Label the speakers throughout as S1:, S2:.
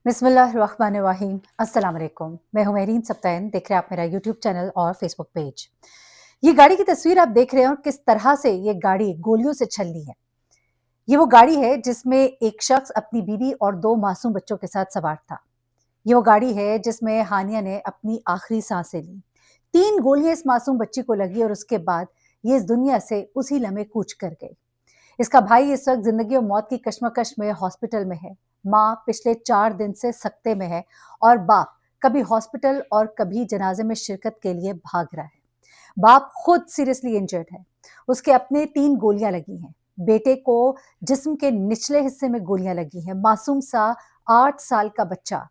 S1: बिस्मिल्लाहिर्रहमानिर्रहीम। अस्सलाम वालेकुम। मैं हूं मेहरीन सब्तैन। देख रहे हैं आप मेरा यूट्यूब चैनल और फेसबुक पेज। ये गाड़ी की तस्वीर आप देख रहे हैं और किस तरह से ये गाड़ी गोलियों से छलनी है। ये वो गाड़ी है जिसमें एक शख्स अपनी बीवी और 2 मासूम बच्चों के साथ सवार था। ये वो गाड़ी है जिसमें हानिया ने अपनी आखिरी सांसें ली। 3 गोलियां इस मासूम बच्ची को लगी और उसके बाद ये इस दुनिया से उसी लम्हे कूच कर गई। इसका भाई इस वक्त जिंदगी और मौत की कश्मकश में हॉस्पिटल में है। माँ पिछले 4 दिन से सकते में है और बाप कभी हॉस्पिटल और कभी जनाजे में शिरकत के लिए भाग रहा है। बाप खुद सीरियसली इंजर्ड है। उसके अपने 3 गोलियां लगी हैं। बेटे को जिस्म के निचले हिस्से में गोलियां लगी हैं। मासूम सा 8 साल का बच्चा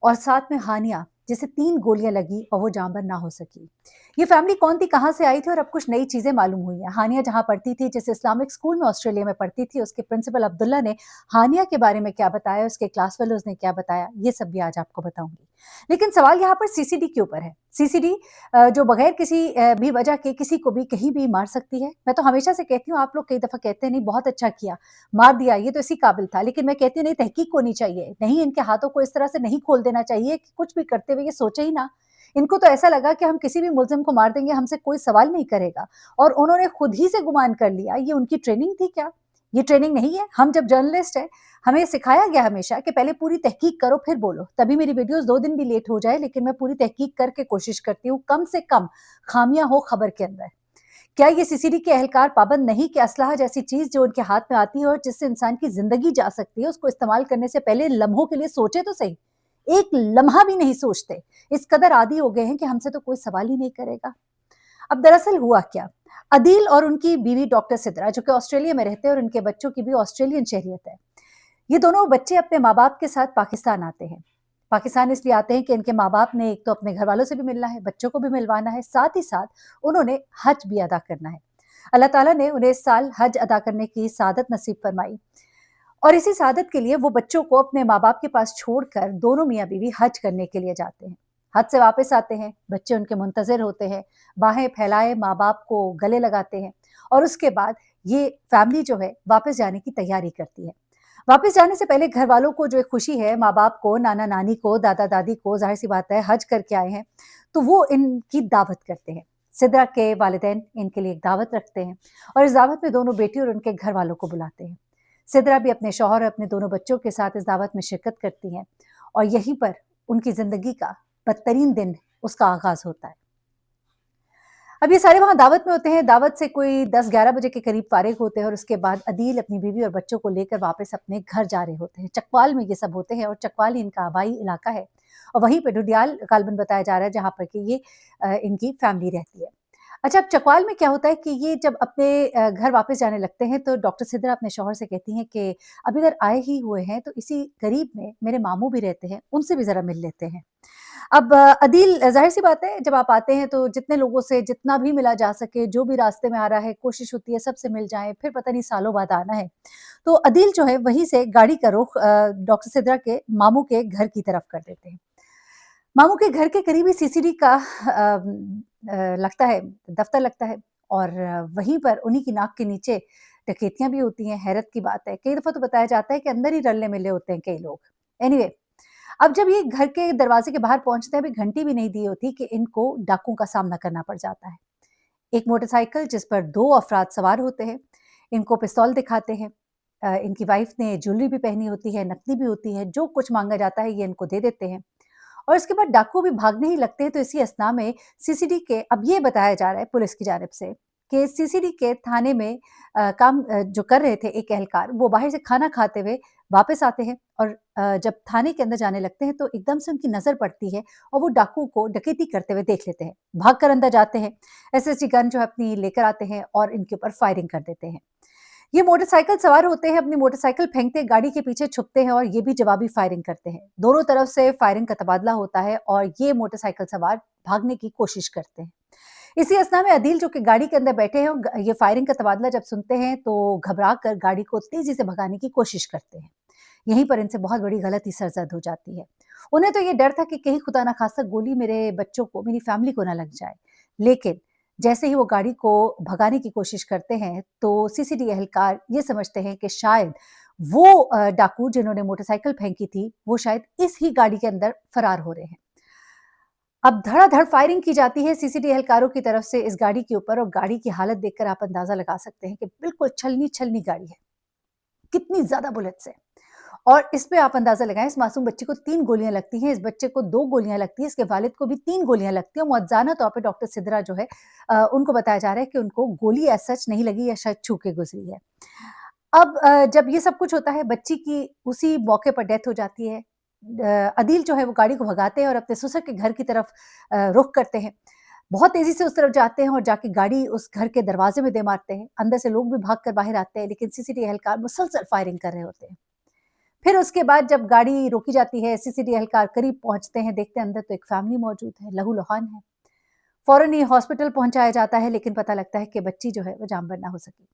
S1: और साथ में हानिया जिसे 3 गोलियां लगी और वो जांबर ना हो सकी। ये फैमिली कौन थी, कहाँ से आई थी और अब कुछ नई चीजें मालूम हुई हैं। हानिया जहाँ पढ़ती थी, जिस इस्लामिक स्कूल में ऑस्ट्रेलिया में पढ़ती थी, उसके प्रिंसिपल अब्दुल्ला ने हानिया के बारे में क्या बताया, उसके क्लास फेलोज ने क्या बताया, ये सब भी आज आपको बताऊंगी। लेकिन सवाल यहाँ पर सीसीडी के ऊपर है। सीसीडी जो बगैर किसी भी वजह के किसी को भी कहीं भी मार सकती है। मैं तो हमेशा से कहती हूँ, आप लोग कई दफा कहते हैं नहीं बहुत अच्छा किया, मार दिया, ये तो इसी काबिल था, लेकिन मैं कहती हूँ नहीं, तहकीक होनी चाहिए, नहीं इनके हाथों को इस तरह से नहीं खोल देना चाहिए कि कुछ भी करते हुए ये सोचे ही ना। इनको तो ऐसा लगा कि हम किसी भी मुल्जिम को मार देंगे, हमसे कोई सवाल नहीं करेगा, और उन्होंने खुद ही से गुमान कर लिया। ये उनकी ट्रेनिंग थी क्या? ये ट्रेनिंग नहीं है। हम जब जर्नलिस्ट है, हमें सिखाया गया हमेशा कि पहले पूरी तहकीक करो फिर बोलो। तभी मेरी वीडियोस 2 दिन भी लेट हो जाए, लेकिन मैं पूरी तहकीक करके कोशिश करती हूँ, कम से कम खामियां हो खबर के अंदर। क्या ये सीसीडी के एहलकार पाबंद नहीं कि असलहा जैसी चीज जो उनके हाथ में आती है और जिससे इंसान की जिंदगी जा सकती है, उसको इस्तेमाल करने से पहले लम्हों के लिए सोचे तो सही। एक लम्हा भी नहीं सोचते। इस कदर आदी हो गए हैं कि हमसे तो कोई सवाल ही नहीं करेगा। अब दरअसल हुआ क्या? अदील और उनकी बीवी डॉक्टर सिद्रा, जो कि ऑस्ट्रेलिया में रहते हैं, और उनके बच्चों की भी ऑस्ट्रेलियन शहरियत है। ये दोनों बच्चे अपने माँ बाप के साथ पाकिस्तान आते हैं। पाकिस्तान इसलिए आते हैं कि इनके माँ बाप ने एक तो अपने घर वालों से भी मिलना है, बच्चों को भी मिलवाना है, साथ ही साथ उन्होंने हज भी अदा करना है। अल्लाह ताला ने उन्हें इस साल हज अदा करने की सादत नसीब फरमाई, और इसी सादत के लिए वो बच्चों को अपने माँ बाप के पास छोड़कर दोनों मियाँ बीवी हज करने के लिए जाते हैं। हज से वापस आते हैं, बच्चे उनके मुंतजर होते हैं, बाहें फैलाए माँ बाप को गले लगाते हैं, और उसके बाद ये फैमिली जो है वापस जाने की तैयारी करती है। वापस जाने से पहले घर वालों को जो एक खुशी है, माँ बाप को, नाना नानी को, दादा दादी को, जाहिर सी बात है हज करके आए हैं, तो वो इनकी दावत करते हैं। सिद्रा के वालिदैन इनके लिए एक दावत रखते हैं, और इस दावत में दोनों बेटी और उनके घर वालों को बुलाते हैं। सिद्रा भी अपने शौहर और अपने दोनों बच्चों के साथ इस दावत में शिरकत करती हैं, और यहीं पर उनकी जिंदगी का बदतरीन दिन उसका आगाज होता है। अब ये सारे वहाँ दावत में होते हैं। दावत से कोई 10-11 बजे के करीब फारिग होते हैं, और उसके बाद अदील अपनी बीवी और बच्चों को लेकर वापस अपने घर जा रहे होते हैं। चकवाल में ये सब होते हैं, और चकवाल ही इनका आबाई इलाका है, और वहीं पे ढुडियाल गालबन बताया जा रहा है जहाँ पर कि ये इनकी फैमिली रहती है। अच्छा, अब चकवाल में क्या होता है कि ये जब अपने घर वापस जाने लगते हैं, तो डॉक्टर सिद्रा अपने शौहर से कहती हैं कि अब इधर आए ही हुए हैं तो इसी करीब में मेरे मामू भी रहते हैं, उनसे भी ज़रा मिल लेते हैं। अब अदील, ज़ाहिर-सी बात है, जब आप आते हैं तो जितने लोगों से जितना भी मिला जा सके, जो भी रास्ते में आ रहा है, कोशिश होती है सबसे मिल जाएँ, फिर पता नहीं सालों बाद आना है। तो अदील जो है वहीं से गाड़ी का रुख डॉक्टर सिद्रा के मामू के घर की तरफ कर देते हैं। मामू के घर के करीब ही सीसीडी का लगता है, दफ्तर लगता है, और वहीं पर उन्हीं की नाक के नीचे डकैतियाँ भी होती हैं। हैरत की बात है, कई दफ़ा तो बताया जाता है कि अंदर ही रलने-मिलने होते हैं कई लोग। एनीवे, अब जब ये घर के दरवाजे के बाहर पहुँचते हैं, अभी घंटी भी नहीं दी होती कि इनको डाकुओं का सामना करना पड़ जाता है। एक मोटरसाइकिल जिस पर 2 अफ़राद सवार होते हैं, इनको पिस्तौल दिखाते हैं। इनकी वाइफ़ ने ज्वेलरी भी पहनी होती है, नकदी भी होती है, जो कुछ माँगा जाता है ये इनको दे देते हैं, और इसके बाद डाकू भी भागने ही लगते हैं। तो इसी अस्थना में सीसीडी के, अब ये बताया जा रहा है पुलिस की जानिब से कि सीसीडी के थाने में काम जो कर रहे थे एक एहलकार, वो बाहर से खाना खाते हुए वापस आते हैं, और जब थाने के अंदर जाने लगते हैं तो एकदम से उनकी नज़र पड़ती है, और वो डाकू को डकैती करते हुए देख लेते हैं। भाग कर अंदर जाते हैं, एसएसजी गन जो है अपनी लेकर आते हैं, और इनके ऊपर फायरिंग कर देते हैं। ये मोटरसाइकिल सवार होते हैं, अपनी मोटरसाइकिल फेंकते गाड़ी के पीछे छुपते हैं, और ये भी जवाबी फायरिंग करते हैं। दोनों तरफ से फायरिंग का तबादला होता है, और ये मोटरसाइकिल सवार भागने की कोशिश करते हैं। इसी अवस्था में अदील, जो कि गाड़ी के अंदर बैठे हैं, ये फायरिंग का तबादला जब सुनते हैं तो घबरा कर गाड़ी को तेजी से भगाने की कोशिश करते हैं। यहीं पर इनसे बहुत बड़ी गलती सरजद हो जाती है। उन्हें तो ये डर था कि कहीं खुदा ना खास्ता गोली मेरे बच्चों को, मेरी फैमिली को ना लग जाए। लेकिन जैसे ही वो गाड़ी को भगाने की कोशिश करते हैं, तो सीसीडी एहलकार ये समझते हैं कि शायद वो डाकू जिन्होंने मोटरसाइकिल फेंकी थी, वो शायद इस ही गाड़ी के अंदर फरार हो रहे हैं। अब धड़ाधड़ फायरिंग की जाती है सीसीडी एहलकारों की तरफ से इस गाड़ी के ऊपर, और गाड़ी की हालत देखकर आप अंदाजा लगा सकते हैं कि बिल्कुल छलनी-छलनी गाड़ी है। कितनी ज़्यादा बुलेट्स हैं। और इस पे आप अंदाज़ा लगाएँ, इस मासूम बच्ची को 3 गोलियाँ लगती हैं, इस बच्चे को 2 गोलियाँ लगती हैं, इसके वालिद को भी 3 गोलियाँ लगती हैं, और मुअज़्ज़ाना तौर पे डॉक्टर सिद्रा जो है उनको बताया जा रहा है कि उनको गोली एज़ सच नहीं लगी या शायद छू के गुज़री है। अब जब ये सब कुछ होता है, बच्ची की उसी मौके पर डेथ हो जाती है। अदील जो है वो गाड़ी को भगाते हैं और अपने ससुर के घर की तरफ रुख करते हैं। बहुत तेज़ी से उस तरफ जाते हैं और जाके गाड़ी उस घर के दरवाज़े में दे मारते हैं। अंदर से लोग भी भाग कर बाहर आते हैं, लेकिन सीसीटीवी एहलकार मुसलसल फायरिंग कर रहे होते हैं। फिर उसके बाद जब गाड़ी रोकी जाती है, सीसीटीवी एहलकार करीब पहुँचते हैं, देखते हैं अंदर तो एक फैमिली मौजूद है, लहू-लुहान है। फ़ौरन ही हॉस्पिटल पहुँचाया जाता है, लेकिन पता लगता है कि बच्ची जो है वो जान ना हो सकी।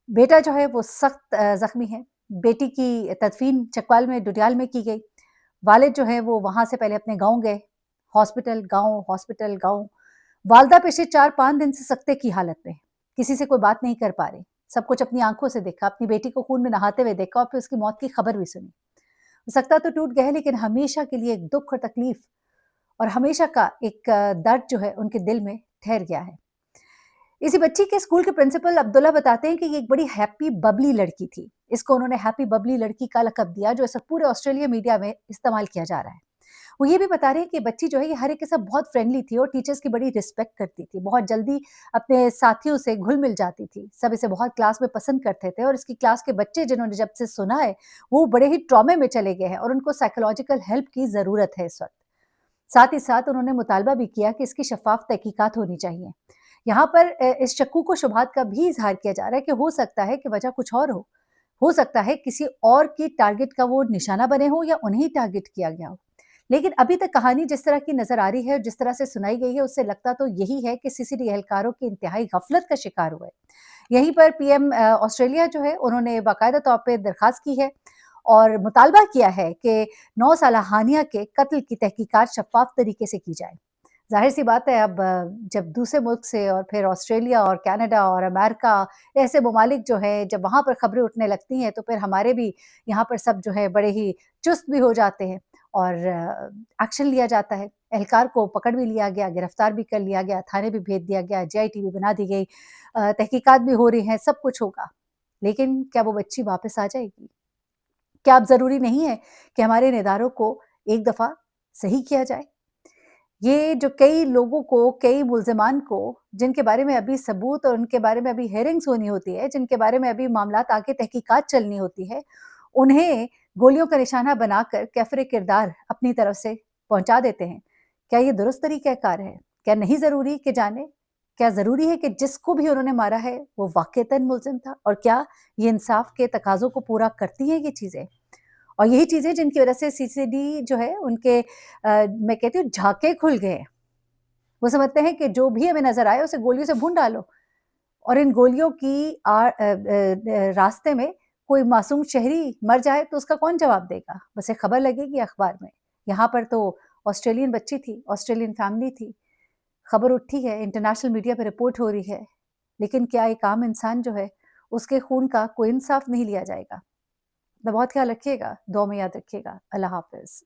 S1: बेटा जो है वो सख्त ज़ख्मी है। बेटी की तदफ़ीन चकवाल में, डुडियाल में की गई। वालिद जो है वो वहाँ से पहले अपने गाँव गए। हॉस्पिटल, गाँव। वालदा पिछले 4-5 दिन से सकते की हालत में है। किसी से कोई बात नहीं कर पा रहे। सब कुछ अपनी आँखों से देखा, अपनी बेटी को खून में नहाते हुए देखा और फिर उसकी मौत की खबर भी सुनी। सकता तो टूट गया है, लेकिन हमेशा के लिए एक दुःख और तकलीफ़ और हमेशा का एक दर्द जो है उनके दिल में ठहर गया है। इसी बच्ची के स्कूल के प्रिंसिपल अब्दुल्ला बताते हैं कि ये एक बड़ी हैप्पी बबली लड़की थी। इसको उन्होंने हैप्पी बबली लड़की का लक़ब दिया, जो इस वक़्त पूरे ऑस्ट्रेलिया मीडिया में इस्तेमाल किया जा रहा है। वो ये भी बता रहे हैं कि बच्ची जो है ये हर एक के साथ बहुत फ्रेंडली थी और टीचर्स की बड़ी रिस्पेक्ट करती थी। बहुत जल्दी अपने साथियों से घुल-मिल जाती थी। सब इसे बहुत क्लास में पसंद करते थे, और इसकी क्लास के बच्चे जिन्होंने जब से सुना है, वो बड़े ही ट्रॉमे में चले गए हैं और उनको साइकोलॉजिकल हेल्प की ज़रूरत है इस वक़्त। साथ ही साथ उन्होंने मुतालबा भी किया कि इसकी शफ़ाफ़ तहकीकात होनी चाहिए। यहाँ पर इस शक्कू को शुबहात का भी इज़हार किया जा रहा है कि हो सकता है कि वजह कुछ और हो। हो सकता है किसी और की टारगेट का वो निशाना बने हों या उन्हें ही टारगेट किया गया हो। लेकिन अभी तक कहानी जिस तरह की नज़र आ रही है और जिस तरह से सुनाई गई है, उससे लगता तो यही है कि सीसीडी एहलकारों की इंतहाई गफ़लत का शिकार हुए। यहीं पर पीएम ऑस्ट्रेलिया जो है उन्होंने बाकायदा तौर पे दरख़्वास्त की है और मुतालबा किया है कि 9 साला हानिया के कत्ल की तहकीकात शफ़ाफ़ तरीके से की जाए। ज़ाहिर-सी बात है, अब जब दूसरे मुल्क से और फिर ऑस्ट्रेलिया और कनाडा और अमेरिका, ऐसे ममालिक जो हैं, जब वहाँ पर खबरें उठने लगती हैं, तो फिर हमारे भी यहाँ पर सब जो है बड़े ही चुस्त भी हो जाते हैं और एक्शन लिया जाता है। एहलकार को पकड़ भी लिया गया, गिरफ्तार भी कर लिया गया, थाने भी भेज दिया गया, जीआईटी भी बना दी गई, तहकीकात भी हो रही हैं, सब कुछ होगा। लेकिन क्या वो बच्ची वापस आ जाएगी? क्या अब ज़रूरी नहीं है कि हमारे इन इदारों को एक दफ़ा सही किया जाए? ये जो कई लोगों को, कई मुल्ज़िमान को, जिनके बारे में अभी सबूत और उनके बारे में अभी हियरिंग्स होनी होती है, जिनके बारे में अभी मामलात आगे तहकीकात चलनी होती है, उन्हें गोलियों का निशाना बनाकर कैफ़रे-किरदार अपनी तरफ से पहुँचा देते हैं। क्या ये दुरुस्त तरीक़ा-ए-कार है? क्या नहीं ज़रूरी कि जानें? क्या ज़रूरी है कि जिसको भी उन्होंने मारा है, वो वाक़ईतन मुल्ज़िम था? और क्या ये इंसाफ़ के तकाज़ों को पूरा करती हैं ये चीज़ें? और यही चीज़ें जिनकी वजह से सीसीडी जो है उनके मैं कहती हूँ झाके खुल गए हैं। वो समझते हैं कि जो भी हमें नज़र आए उसे गोलियों से भून डालो, और इन गोलियों की रास्ते में कोई मासूम शहरी मर जाए तो उसका कौन जवाब देगा? बस एक खबर लगेगी अखबार में। यहाँ पर तो ऑस्ट्रेलियन बच्ची थी, ऑस्ट्रेलियन फैमिली थी, खबर उठी है, इंटरनेशनल मीडिया पे रिपोर्ट हो रही है, लेकिन क्या एक आम इंसान जो है उसके खून का कोई इंसाफ नहीं लिया जाएगा? अपना बहुत ख्याल रखिएगा, दुआ में याद रखिएगा। अल्लाह हाफ़िज़।